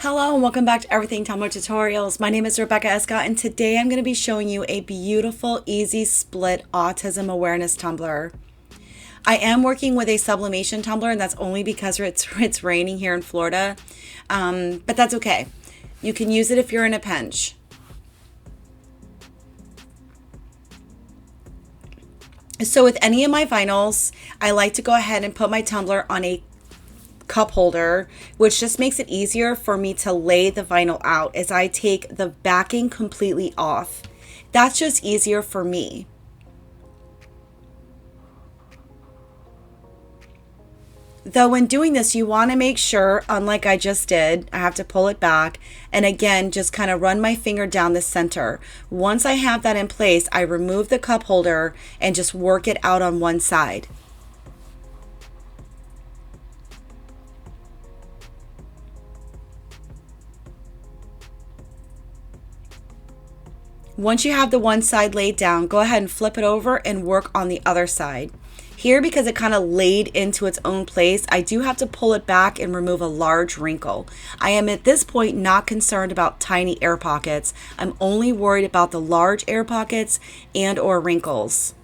Hello and welcome back to Everything Tumbler Tutorials. My name is Rebecca Escott and today I'm going to be showing you a beautiful, easy split autism awareness tumbler. I am working with a sublimation tumbler and that's only because it's raining here in Florida, but that's okay. You can use it if you're in a pinch. So with any of my vinyls, I like to go ahead and put my tumbler on a cup holder, which just makes it easier for me to lay the vinyl out as I take the backing completely off. That's just easier for me. Though when doing this, you want to make sure, unlike I just did, I have to pull it back and again just kind of run my finger down the center. Once I have that in place, I remove the cup holder and just work it out on one side. Once you have the one side laid down, go ahead and flip it over and work on the other side. Here, because it kind of laid into its own place, I do have to pull it back and remove a large wrinkle. I am at this point not concerned about tiny air pockets. I'm only worried about the large air pockets and or wrinkles.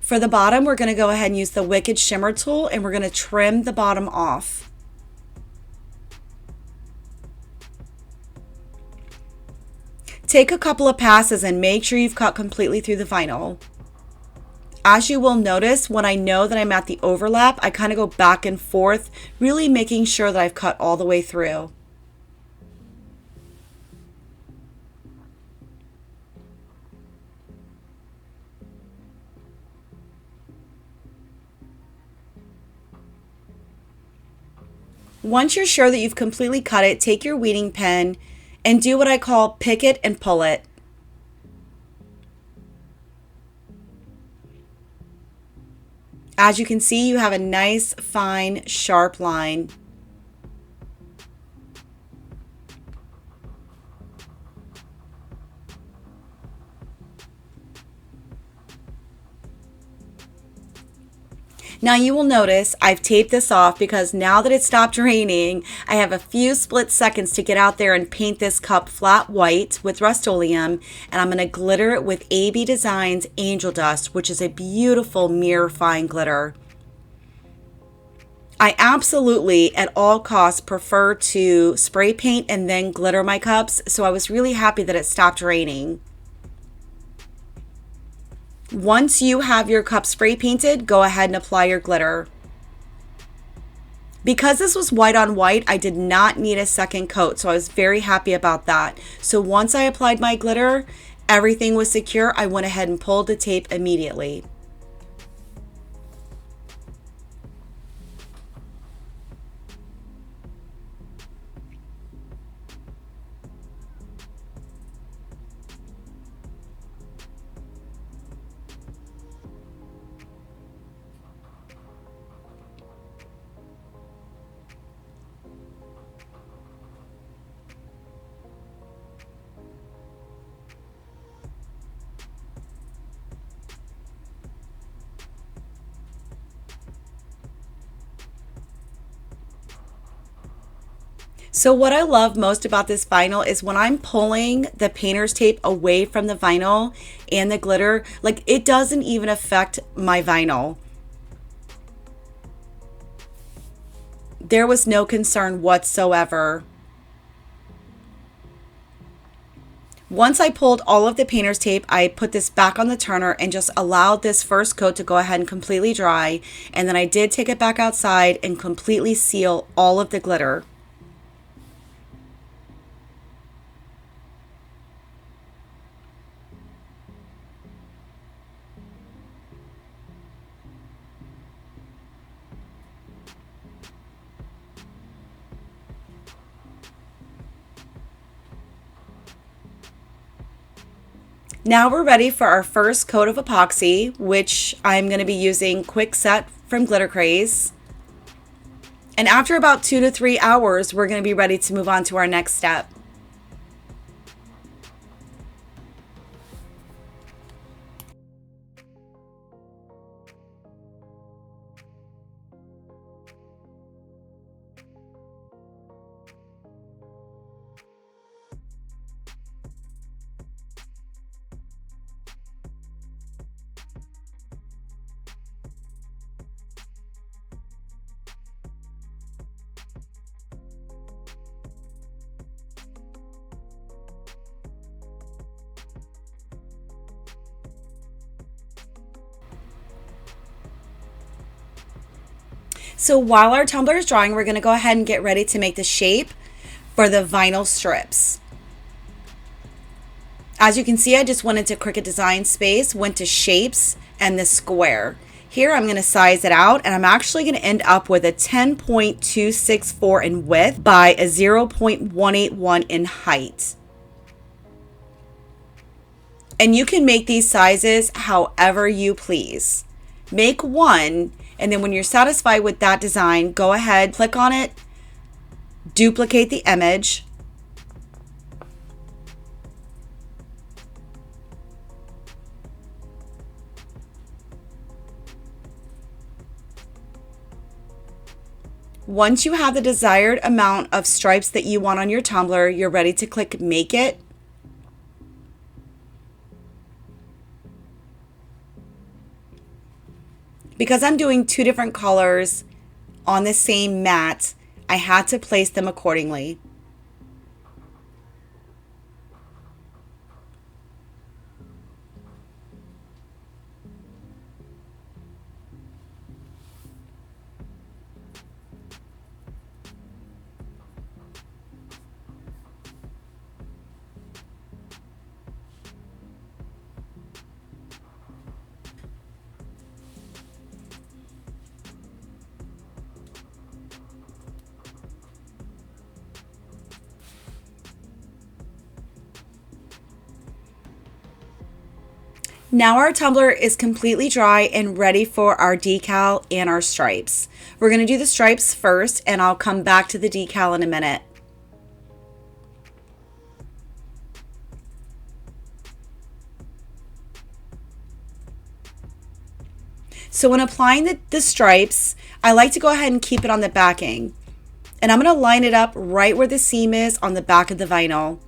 For the bottom, we're going to go ahead and use the Wicked Shimmer tool and we're going to trim the bottom off. Take a couple of passes and make sure you've cut completely through the vinyl. As you will notice, when I know that I'm at the overlap, I kind of go back and forth, really making sure that I've cut all the way through. Once you're sure that you've completely cut it, take your weeding pen and do what I call pick it and pull it. As you can see, you have a nice, fine, sharp line. Now you will notice I've taped this off because now that it stopped raining, I have a few split seconds to get out there and paint this cup flat white with Rust-Oleum, and I'm going to glitter it with AB Designs Angel Dust, which is a beautiful mirror fine glitter. I absolutely, at all costs, prefer to spray paint and then glitter my cups, so I was really happy that it stopped raining. Once you have your cup spray painted, go ahead and apply your glitter. Because this was white on white, I did not need a second coat, so I was very happy about that. So once I applied my glitter, everything was secure. I went ahead and pulled the tape immediately. So what I love most about this vinyl is when I'm pulling the painter's tape away from the vinyl and the glitter, like it doesn't even affect my vinyl. There was no concern whatsoever. Once I pulled all of the painter's tape, I put this back on the turner and just allowed this first coat to go ahead and completely dry. And then I did take it back outside and completely seal all of the glitter. Now we're ready for our first coat of epoxy, which I'm going to be using Quick Set from Glitter Craze. And after about 2 to 3 hours, we're going to be ready to move on to our next step. So while our tumbler is drying, we're going to go ahead and get ready to make the shape for the vinyl strips. As you can see, I just went into Cricut Design Space, went to Shapes and the Square. Here I'm going to size it out, and I'm actually going to end up with a 10.264 in width by a 0.181 in height. And you can make these sizes however you please. Make one, and then when you're satisfied with that design, go ahead, click on it, duplicate the image, once you have the desired amount of stripes that you want on your tumbler, you're ready to click Make It. Because I'm doing two different colors on the same mat, I had to place them accordingly. Now our tumbler is completely dry and ready for our decal and our stripes. We're going to do the stripes first, and I'll come back to the decal in a minute. So when applying the stripes, I like to go ahead and keep it on the backing. And I'm going to line it up right where the seam is on the back of the vinyl.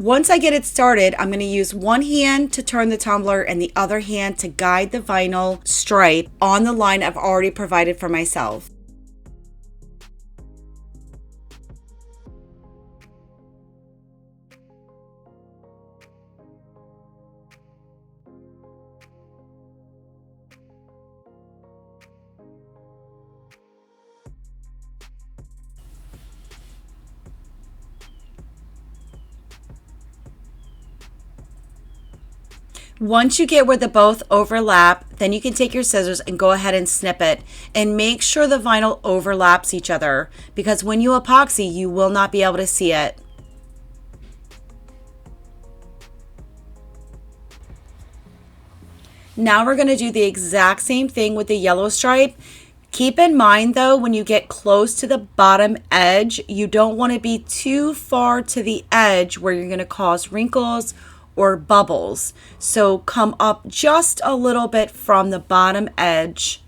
Once I get it started, I'm going to use one hand to turn the tumbler and the other hand to guide the vinyl stripe on the line I've already provided for myself. Once you get where the both overlap, then you can take your scissors and go ahead and snip it, and make sure the vinyl overlaps each other, because when you epoxy, you will not be able to see it. Now we're going to do the exact same thing with the yellow stripe. Keep in mind though, when you get close to the bottom edge, you don't want to be too far to the edge where you're going to cause wrinkles or bubbles. So come up just a little bit from the bottom edge.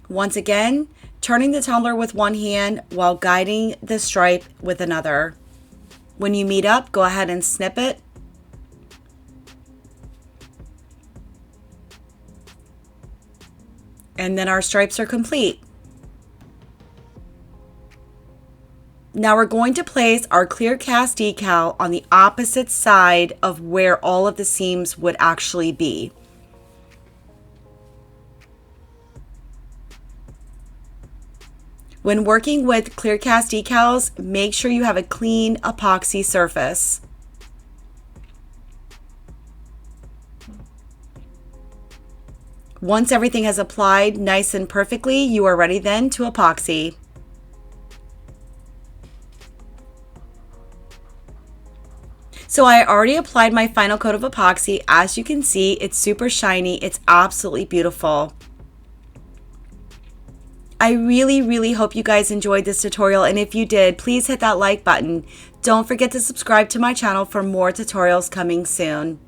Once again, turning the tumbler with one hand while guiding the stripe with another. When you meet up, go ahead and snip it. And then our stripes are complete. Now we're going to place our clear cast decal on the opposite side of where all of the seams would actually be. When working with clear cast decals, make sure you have a clean epoxy surface. Once everything has applied nice and perfectly, you are ready then to epoxy. So I already applied my final coat of epoxy. As you can see, it's super shiny. It's absolutely beautiful. I really hope you guys enjoyed this tutorial, and if you did, please hit that like button. Don't forget to subscribe to my channel for more tutorials coming soon.